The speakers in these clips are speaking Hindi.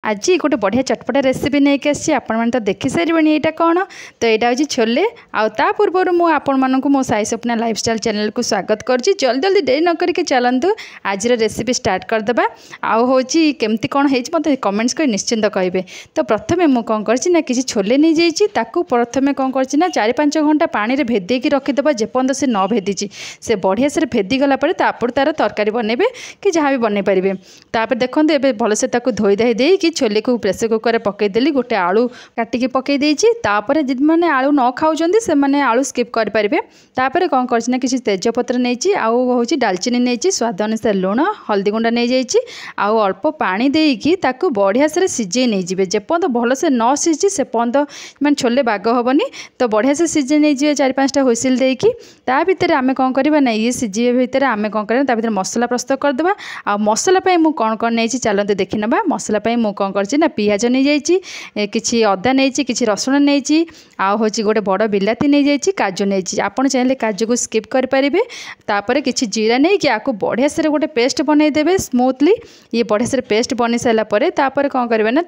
आज गोटे बढ़िया चटपटा रेसिपी नहीं आसी आपण तो देखी सारे यहाँ कौन तो यहाँ हूँ छोले आ पूर्व मुझे आपण मो साई सपना लाइफस्टाइल चैनल को स्वागत करुँची। जल्दी जल्दी डेरी न करके चलतु आज रेसिपी स्टार्ट करदे आउे केमती कौन है मत कमेंट्स कर निश्चिंत कहे। तो प्रथम मुझे कौन कर किसी छोले नहीं जाइए प्रथम कौन कर 4-5 घंटा पानी में भेदेक रखीदे जेपर्यंत से न भेदी से बढ़िया से भेदी गलापर तापर तार तरकारी बनइबे कि जहाँ भी बनई पारे। तापर देखो ये भलसे धोई धाई देकी छोले को प्रेसर कुकर में पकईदेली गोटे आलू काटिकी पकई तापर मैंने आलू न खाऊँ से मैंने आलू स्किप करेंगे। तापर कौन करना किसी तेजपत्र नहीं हूँ डालचीनी नहीं स्वाद अनुसार लुण हल्दी गुंडा नहीं जाइए आउ अल्प पानी देकी बढ़िया से सिझे नहीं जाए जेपर्यंत भलसे न सिझी से पर्यंत मैं छोले बाग हेनी। तो बढ़िया से सिझे नहीं जाए 4-5टा हुइसिल देकी ता भितर आम कौन करवा ना ये सिझे भितर आम कौन करवा मसला प्रस्तुत करदे। आ मसला मुझे कौन कौन नहीं चलते देखी ना मसला मुझे कौन करना पियाज नहीं जाइए किसी अदा नहीं किसी रसुण नहीं आउ हूँ गोटे बड़ बिलाती नहीं जाइए काजू नहीं आपड़ चाहिए काजू को स्किप करेंगे। तापर किसी जीरा नहीं कि आपको बढ़िया से गोटे पेस्ट बनईदेवे स्मूथली ये बढ़िया से पेस्ट बन सारापर कौन करवा ना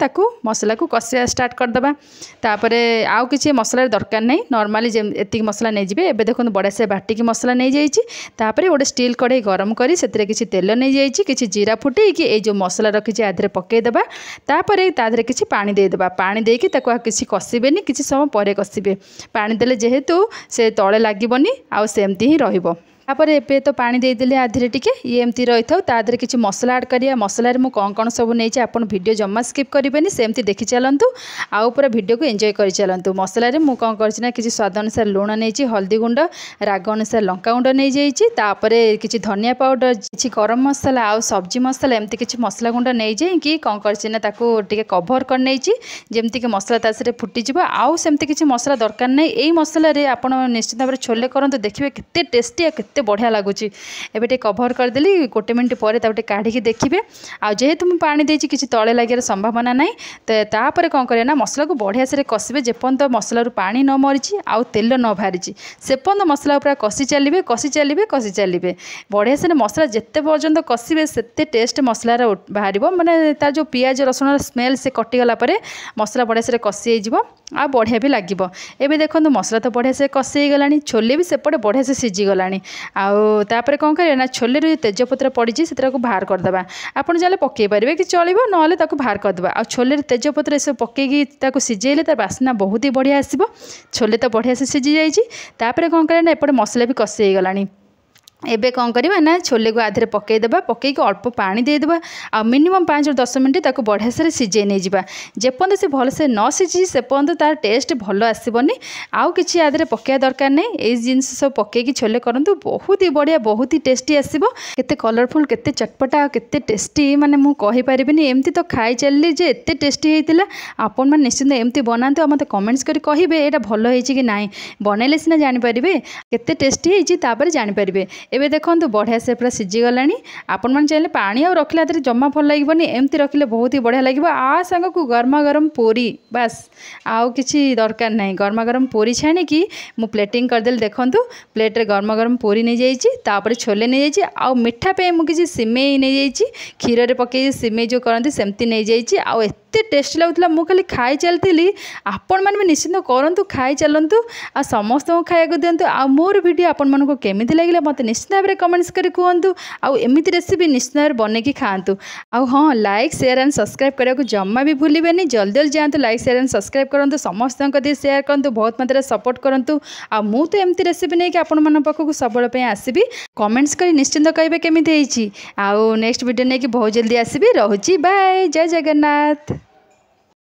मसला को कषिया स्टार्ट करदे। तापर आउ किसी मसला दरकार नहीं नॉर्मली एति मसला नहीं जाए। एबे देखो बढ़िया से बाटिकी मसला नहीं जाइए तापर गोटे स्टील कढ़ई गरम करी से किसी तेल नहीं जाइए किसी जीरा फुटेकी ये जो मसला रखी आधे पकईदेवा तापर तादरे किसी पानी देदेबा पानी देकी किसी कषिबेनी किसी समय पर कषिबे पानी देले जेहेतु से तले लागबनी आउ सेमती ही रहिबो। तापर एबे तो पानी देदेली आधे टिके ये एमती रही था तादरे किसी मसला ऐड करिया मसला मु कौन कौन सब नहीं आपन वीडियो जम्मा स्किप करेंगे सेमती देखी चलतु आउ पूरा वीडियो को एंजॉय कर चलतु। मसला मु कौन करना किसी स्वाद अनुसार लुण नहीं हल्दी गुंड राग अनुसार लंका गुंड नहीं जाइए किसी धनिया पाउडर किसी गरम मसला आउ सब्जी मसला एमती किसी मसला गुंड नहीं जाइए कौन कर कभर कर नहीं जमती कि मसला तासरे फुटीज आउ सेमती किसी मसला दरकार नहीं यही मसला आप निश्चित भाव छोले करते देखिए केते टेस्टी केते बढ़िया लगुच। एबे टे कभर करदेली गोटे मिनट पर काढ़ी देखिए आ जेहेतु मुझे पानी देती किसी तले लगे संभावना ना तो तापर कौन करें मसला को बढ़िया से कषिबे जेपर्यंत मसलू पानी न मरी आउ तेल न बाहरी से पर्यंत मसला पूरा कषि चलिए बढ़िया से मसला जिते पर्यंत कषिबे सेते टेस्ट मसलार बाहर माने तार जो पियाज रसुण स्मेल से कटिगला मसला बढ़िया से कषि आ बढ़िया भी लगे। एबे देखो मसला तो बढ़िया से कषि गला छोले भी सेपटे बढ़िया से सिझीगला आउ तापर कौन करें ना छोले तेजपत्र पड़ी से बाहर करदे आपड़ चाहे पकई पारे कि चलो ना बाहर करदे आ छोले तेजपत्र सब पकईकी सिझेले तार बास्ना बहुत ही बढ़िया आसो छोले तो बढ़िया से सिझी जाइए। कौन करें ना एपटे मसला भी कषि गला एबे कौन करवा ना छोले को आधे पकईदेवा पकईकी अल्प पानी देदेवा आ मिनिमम 5-10 मिनट ताको बढ़िया से सिझे नहीं जावा जेपर्यंत से भलसे न सिझी से पर्यंत तार टेस्ट भल आसबनी आउ किसी आधे पकड़ा दरकार नहीं ये जिनस सब पकईकी छोले करंतु बहुत ही बढ़िया बहुत ही टेस्टी आसो केते कलरफुल केते चटपटा केते टेस्टी माने मु कहि परिबिनी एमती तो खाई चलली जे एते टेस्टी हेतिला आपण मन निश्चित एमती बनाते मते कमेंट्स करी कहिबे एटा भलो हेछि कि नाही बनैले सिना जानि परिबे केते टेस्टी हेछि तापर जानि परिबे। एबे देखो बढ़िया से पूरा सिझीगला आपण मैंने चाहिए पानी और रखले आदि जमा भल लगे एमती रखिले बहुत ही बढ़िया लगे आ सांग को गर्मा गरम पूरी बस आउ किसी दरकार नहीं गर्मा गरम पूरी छाणिकी मु प्लेटिंग करदेली देखूँ प्लेट्रे गर्मा गरम पूरी नहीं जाइए छोले नहीं जाइए आउ मिठा पे मुझे सिमेई नहीं जाइए क्षीर में पकई सिमेई जो करती सेमती नहीं जाइए आउ एते टेस्टी लगुला मु खाली खाई चलती आपण मैंने निश्चित करूँ खाई चलतु आ समस्त खाया दिंतु आ मोर वीडियो आपण मानक केमी लगे मत निश्चित भाव में कमेंट्स करी कहतु आउ एमती रेसिपी निश्चित भाव बनैकी खातु आउ हाँ लाइक शेयर एंड सब्सक्राइब करने को जम्मा भी भूलें जल्दी जल्दी जातु लाइक शेयर एंड सब्सक्राइब करूँ समस्त शेयर करूँ बहुत मात्रा सपोर्ट करूँ आ मु तो एमती रेसिपी नहीं कि आपण पाखक सबुल आसबि कमेंट्स करी निश्चिंत कहे केमी आउ नेक्स्ट वीडियो नहीं कि बहुत जल्दी आसबि। रोची बाय जय जगन्नाथ।